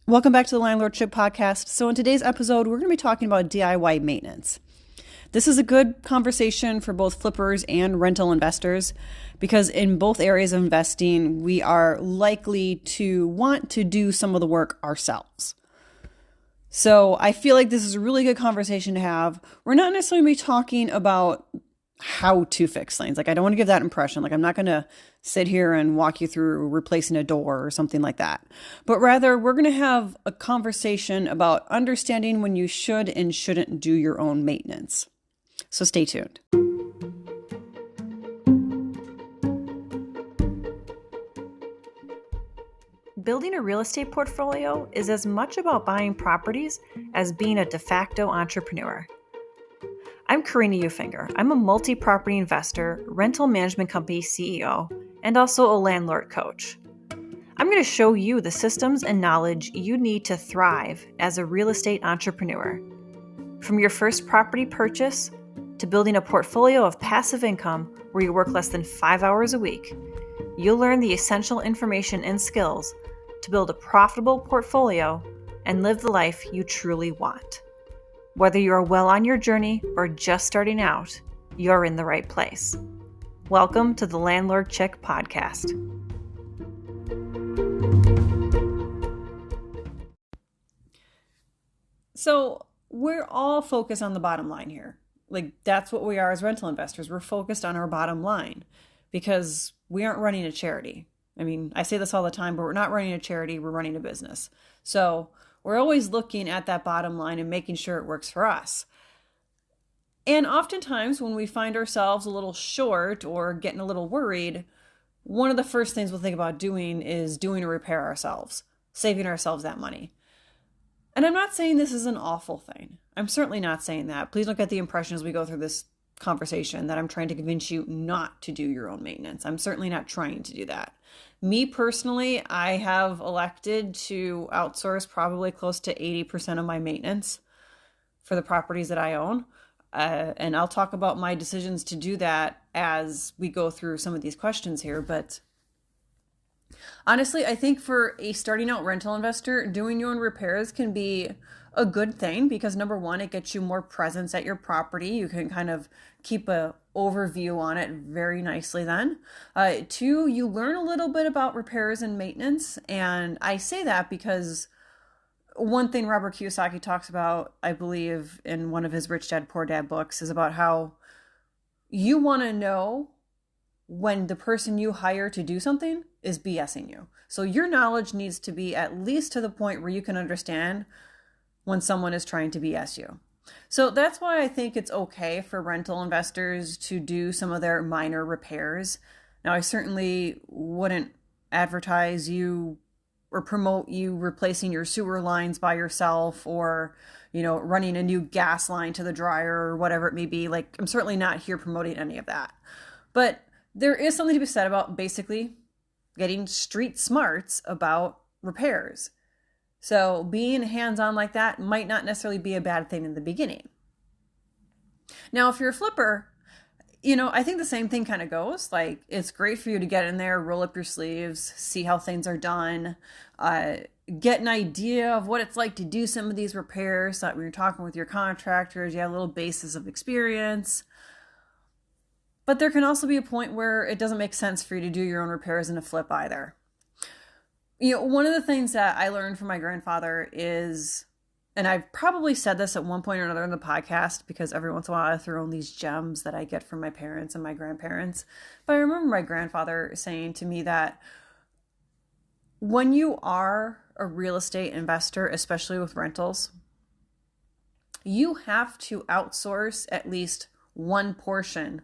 Welcome back to the Landlordship Podcast. So in today's episode, we're going to be talking about DIY maintenance. This is a good conversation for both flippers and rental investors because in both areas of investing, we are likely to want to do some of the work ourselves. So I feel like this is a really good conversation to have. We're not necessarily going to be talking about how to fix things. Like, I don't want to give that impression. Like, I'm not going to sit here and walk you through replacing a door or something like that. But rather, we're going to have a conversation about understanding when you should and shouldn't do your own maintenance. So stay tuned. Building a real estate portfolio is as much about buying properties as being a de facto entrepreneur. I'm Karina Ufinger. I'm a multi-property investor, rental management company CEO, and also a landlord coach. I'm going to show you the systems and knowledge you need to thrive as a real estate entrepreneur. From your first property purchase to building a portfolio of passive income where you work less than 5 hours a week, you'll learn the essential information and skills to build a profitable portfolio and live the life you truly want. Whether you are well on your journey or just starting out, you're in the right place. Welcome to the Landlord Chick Podcast. So we're all focused on the bottom line here. Like, that's what we are as rental investors. We're focused on our bottom line because we aren't running a charity. I mean, I say this all the time, but we're not running a charity, we're running a business. So we're always looking at that bottom line and making sure it works for us. And oftentimes when we find ourselves a little short or getting a little worried, one of the first things we'll think about doing is doing a repair ourselves, saving ourselves that money. And I'm not saying this is an awful thing. I'm certainly not saying that. Please don't get the impression as we go through this conversation that I'm trying to convince you not to do your own maintenance. I'm certainly not trying to do that. Me personally, I have elected to outsource probably close to 80% of my maintenance for the properties that I own. And I'll talk about my decisions to do that as we go through some of these questions here. But honestly, I think for a starting out rental investor, doing your own repairs can be a good thing because number one, it gets you more presence at your property. You can kind of keep a overview on it very nicely then. Two, you learn a little bit about repairs and maintenance. And I say that because one thing Robert Kiyosaki talks about, I believe, in one of his Rich Dad, Poor Dad books is about how you want to know when the person you hire to do something is BSing you. So your knowledge needs to be at least to the point where you can understand when someone is trying to BS you. So that's why I think it's okay for rental investors to do some of their minor repairs. Now, I certainly wouldn't advertise you or promote you replacing your sewer lines by yourself or, running a new gas line to the dryer or whatever it may be. Like, I'm certainly not here promoting any of that. But there is something to be said about basically getting street smarts about repairs. So being hands-on like that might not necessarily be a bad thing in the beginning. Now, if you're a flipper, I think the same thing kind of goes. Like, it's great for you to get in there, roll up your sleeves, see how things are done, get an idea of what it's like to do some of these repairs so that when you're talking with your contractors, you have a little basis of experience. But there can also be a point where it doesn't make sense for you to do your own repairs in a flip either. One of the things that I learned from my grandfather is, and I've probably said this at one point or another in the podcast because every once in a while I throw in these gems that I get from my parents and my grandparents. But I remember my grandfather saying to me that when you are a real estate investor, especially with rentals, you have to outsource at least one portion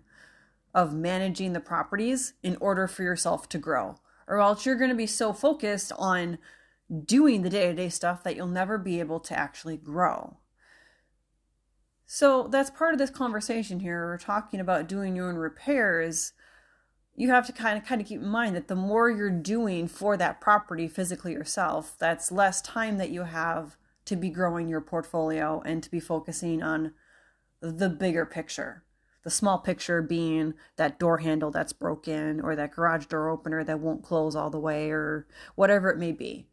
of managing the properties in order for yourself to grow. Or else you're going to be so focused on doing the day-to-day stuff that you'll never be able to actually grow. So that's part of this conversation here. We're talking about doing your own repairs. You have to kind of keep in mind that the more you're doing for that property physically yourself, that's less time that you have to be growing your portfolio and to be focusing on the bigger picture. The small picture being that door handle that's broken or that garage door opener that won't close all the way or whatever it may be.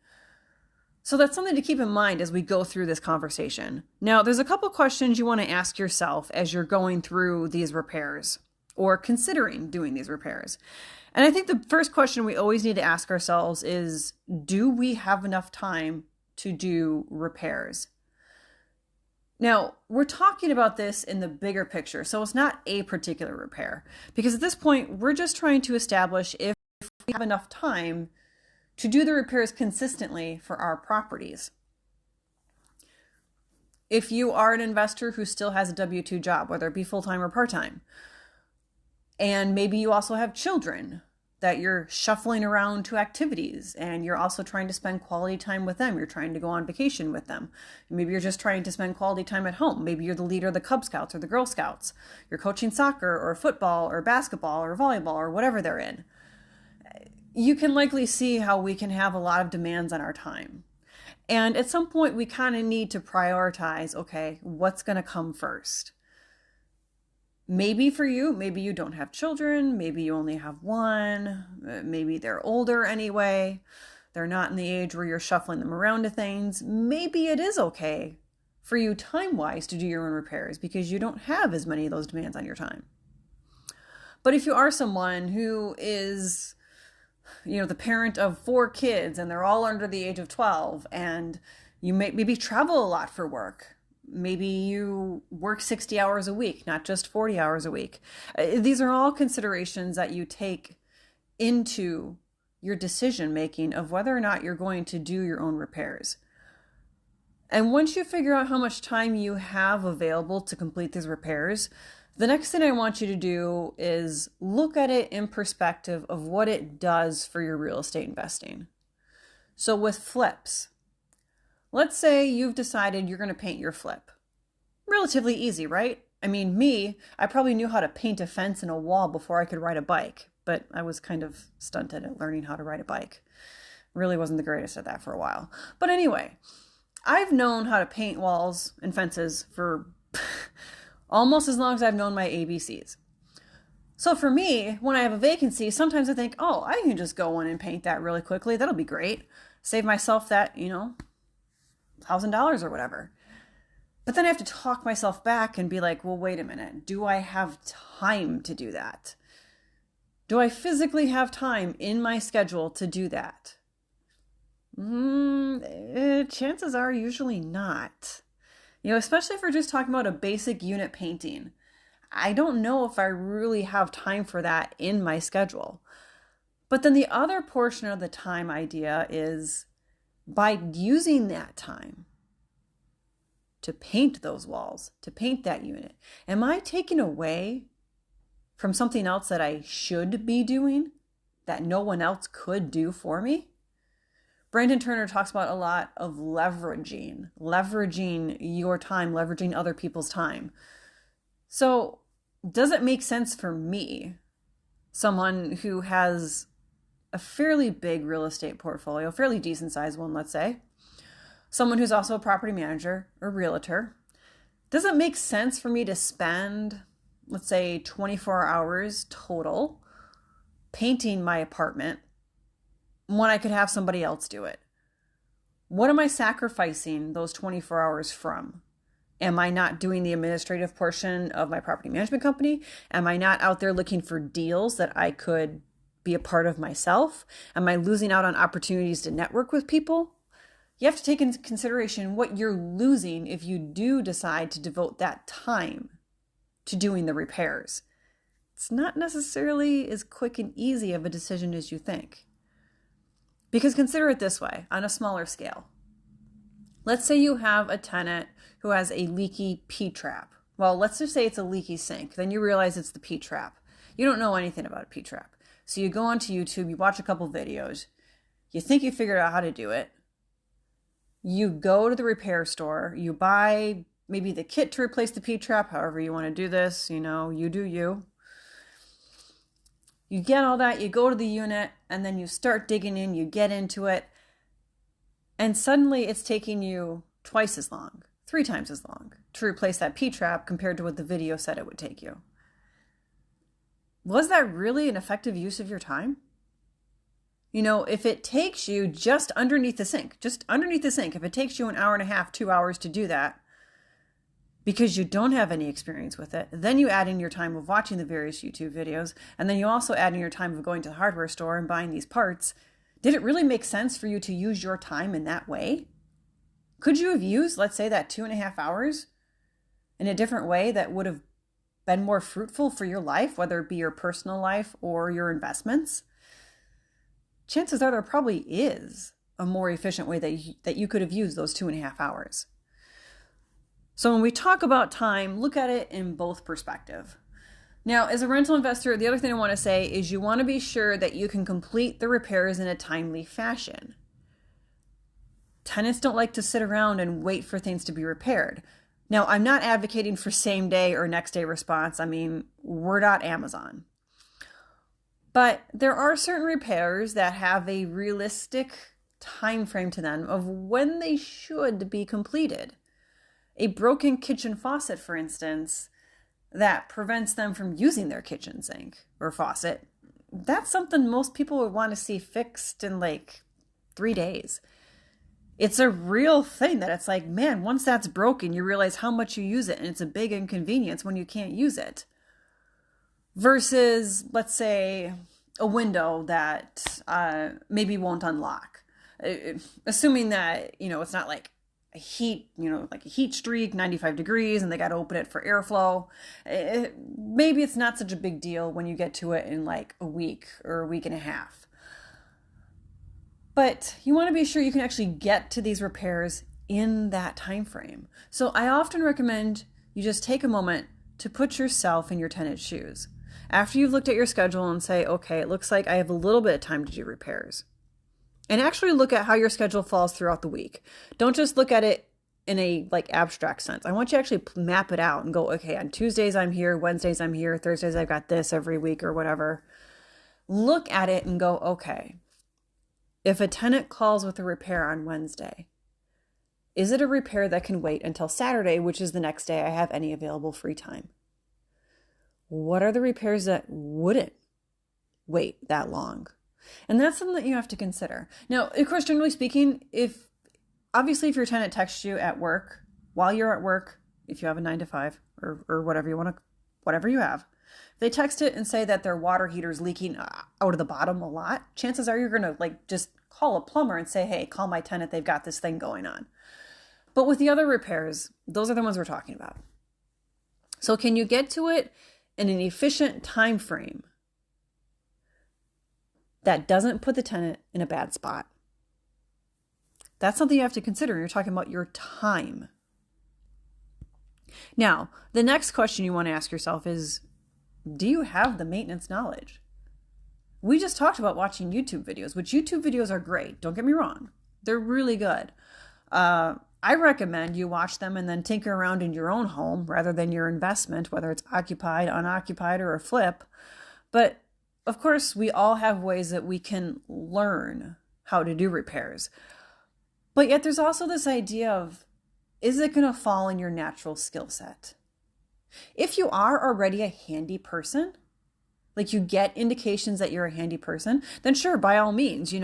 So that's something to keep in mind as we go through this conversation. Now, there's a couple questions you want to ask yourself as you're going through these repairs or considering doing these repairs. And I think the first question we always need to ask ourselves is, do we have enough time to do repairs? Now, we're talking about this in the bigger picture, so it's not a particular repair, because at this point, we're just trying to establish if we have enough time to do the repairs consistently for our properties. If you are an investor who still has a W-2 job, whether it be full-time or part-time, and maybe you also have children that you're shuffling around to activities and you're also trying to spend quality time with them. You're trying to go on vacation with them. Maybe you're just trying to spend quality time at home. Maybe you're the leader of the Cub Scouts or the Girl Scouts. You're coaching soccer or football or basketball or volleyball or whatever they're in. You can likely see how we can have a lot of demands on our time. And at some point, we kind of need to prioritize, okay, what's going to come first? Maybe for you, maybe you don't have children, maybe you only have one, maybe they're older anyway, they're not in the age where you're shuffling them around to things. Maybe it is okay for you time-wise to do your own repairs because you don't have as many of those demands on your time. But if you are someone who is, the parent of 4 kids and they're all under the age of 12 and you maybe travel a lot for work, maybe you work 60 hours a week, not just 40 hours a week. These are all considerations that you take into your decision making of whether or not you're going to do your own repairs. And once you figure out how much time you have available to complete these repairs, the next thing I want you to do is look at it in perspective of what it does for your real estate investing. So with flips, let's say you've decided you're going to paint your flip. Relatively easy, right? I mean, I probably knew how to paint a fence and a wall before I could ride a bike, but I was kind of stunted at learning how to ride a bike. Really wasn't the greatest at that for a while. But anyway, I've known how to paint walls and fences for almost as long as I've known my ABCs. So for me, when I have a vacancy, sometimes I think, oh, I can just go in and paint that really quickly. That'll be great. Save myself that, $1,000 or whatever. But then I have to talk myself back and be like, well, wait a minute. Do I have time to do that? Do I physically have time in my schedule to do that? Chances are usually not. Especially if we're just talking about a basic unit painting. I don't know if I really have time for that in my schedule. But then the other portion of the time idea is by using that time to paint those walls, to paint that unit, am I taking away from something else that I should be doing that no one else could do for me? Brandon Turner talks about a lot of leveraging your time, leveraging other people's time. So does it make sense for me, someone who has a fairly big real estate portfolio, fairly decent sized one, let's say, someone who's also a property manager or realtor, does it make sense for me to spend, let's say, 24 hours total painting my apartment when I could have somebody else do it? What am I sacrificing those 24 hours from? Am I not doing the administrative portion of my property management company? Am I not out there looking for deals that I could be a part of myself? Am I losing out on opportunities to network with people? You have to take into consideration what you're losing if you do decide to devote that time to doing the repairs. It's not necessarily as quick and easy of a decision as you think. Because consider it this way, on a smaller scale. Let's say you have a tenant who has a leaky P-trap. Well, let's just say it's a leaky sink. Then you realize it's the P-trap. You don't know anything about a P-trap. So you go onto YouTube, you watch a couple videos, you think you figured out how to do it. You go to the repair store, you buy maybe the kit to replace the P-trap, however you want to do this, you do you. You get all that, you go to the unit, and then you start digging in, you get into it, and suddenly it's taking you twice as long, 3 times as long to replace that P-trap compared to what the video said it would take you. Was that really an effective use of your time? If it takes you just underneath the sink, if it takes you an hour and a half, 2 hours to do that, because you don't have any experience with it, then you add in your time of watching the various YouTube videos, and then you also add in your time of going to the hardware store and buying these parts. Did it really make sense for you to use your time in that way? Could you have used, let's say, that 2.5 hours in a different way that would have been more fruitful for your life, whether it be your personal life or your investments? Chances are there probably is a more efficient way that you could have used those 2.5 hours. So when we talk about time, look at it in both perspective. Now, as a rental investor, the other thing I want to say is you want to be sure that you can complete the repairs in a timely fashion. Tenants don't like to sit around and wait for things to be repaired. Now, I'm not advocating for same day or next day response. I mean, we're not Amazon. But there are certain repairs that have a realistic time frame to them of when they should be completed. A broken kitchen faucet, for instance, that prevents them from using their kitchen sink or faucet, that's something most people would want to see fixed in like 3 days. It's a real thing that it's like, man, once that's broken, you realize how much you use it, and it's a big inconvenience when you can't use it. Versus, let's say, a window that maybe won't unlock. Assuming that, it's not like a heat, like a heat streak, 95 degrees, and they got to open it for airflow. Maybe it's not such a big deal when you get to it in like a week or a week and a half. But you want to be sure you can actually get to these repairs in that time frame. So I often recommend you just take a moment to put yourself in your tenant's shoes. After you've looked at your schedule and say, okay, it looks like I have a little bit of time to do repairs. And actually look at how your schedule falls throughout the week. Don't just look at it in a like abstract sense. I want you to actually map it out and go, okay, on Tuesdays I'm here, Wednesdays I'm here, Thursdays I've got this every week or whatever. Look at it and go, okay, if a tenant calls with a repair on Wednesday, is it a repair that can wait until Saturday, which is the next day I have any available free time? What are the repairs that wouldn't wait that long? And that's something that you have to consider. Now, of course, generally speaking, if your tenant texts you at work, while you're at work, if you have a 9 to 5 or whatever you have, if they text it and say that their water heater is leaking out of the bottom a lot, chances are you're going to like just call a plumber and say, hey, call my tenant. They've got this thing going on. But with the other repairs, those are the ones we're talking about. So can you get to it in an efficient time frame that doesn't put the tenant in a bad spot? That's something you have to consider when you're talking about your time. Now, the next question you want to ask yourself is, do you have the maintenance knowledge? We just talked about watching YouTube videos, which YouTube videos are great. Don't get me wrong. They're really good. I recommend you watch them and then tinker around in your own home rather than your investment, whether it's occupied, unoccupied, or a flip. But of course, we all have ways that we can learn how to do repairs. But yet there's also this idea of, is it going to fall in your natural skill set? If you are already a handy person, like you get indications that you're a handy person, then sure, by all means,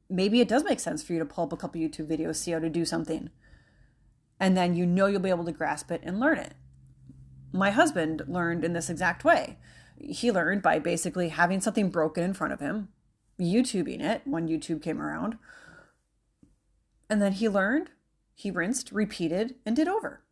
maybe it does make sense for you to pull up a couple YouTube videos, see how to do something. And then you'll be able to grasp it and learn it. My husband learned in this exact way. He learned by basically having something broken in front of him, YouTubing it when YouTube came around. And then he learned, he rinsed, repeated, and did over.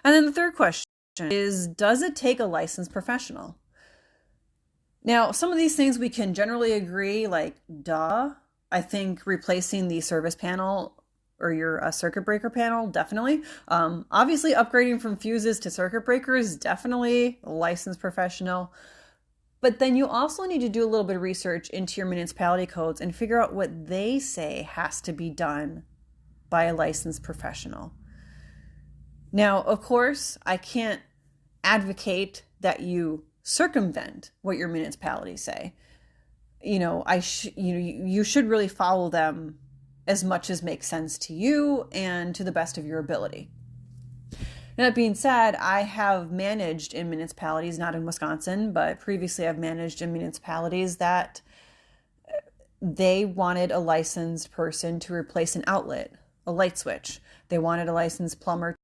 And then the third question is, does it take a licensed professional? Now, some of these things we can generally agree, like, duh. I think replacing the service panel or your circuit breaker panel, definitely. Obviously, upgrading from fuses to circuit breakers, definitely a licensed professional. But then you also need to do a little bit of research into your municipality codes and figure out what they say has to be done by a licensed professional. Now, of course, I can't advocate that you circumvent what your municipalities say. You should really follow them as much as makes sense to you and to the best of your ability. Now, that being said, I have managed in municipalities, not in Wisconsin, but previously I've managed in municipalities that they wanted a licensed person to replace an outlet, a light switch. They wanted a licensed plumber.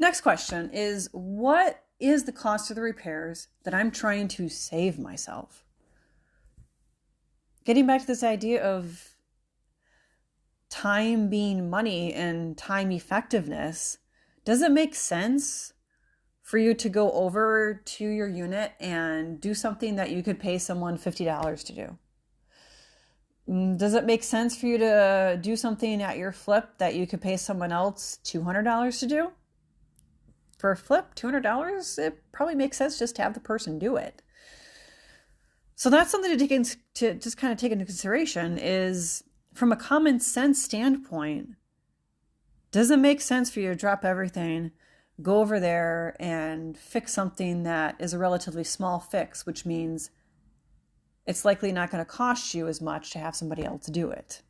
Next question is, what is the cost of the repairs that I'm trying to save myself? Getting back to this idea of time being money and time effectiveness, does it make sense for you to go over to your unit and do something that you could pay someone $50 to do? Does it make sense for you to do something at your flip that you could pay someone else $200 to do? For a flip, $200, it probably makes sense just to have the person do it. So that's something to just kind of take into consideration is, from a common sense standpoint, does it make sense for you to drop everything, go over there and fix something that is a relatively small fix, which means it's likely not going to cost you as much to have somebody else do it?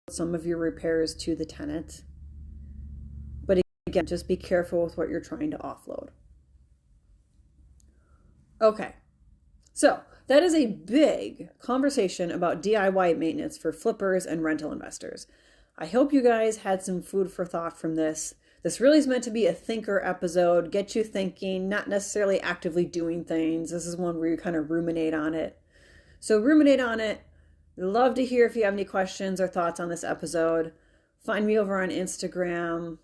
Some of your repairs to the tenant. But again, just be careful with what you're trying to offload. Okay, so that is a big conversation about DIY maintenance for flippers and rental investors. I hope you guys had some food for thought from this. This really is meant to be a thinker episode, get you thinking, not necessarily actively doing things. This is one where you kind of ruminate on it. So ruminate on it. Love to hear if you have any questions or thoughts on this episode. Find me over on Instagram,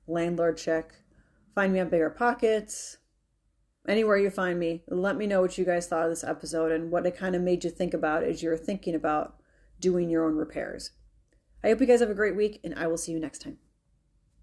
Landlord Chick. Find me on Bigger Pockets. Anywhere you find me, let me know what you guys thought of this episode and what it kind of made you think about as you're thinking about doing your own repairs. I hope you guys have a great week, and I will see you next time.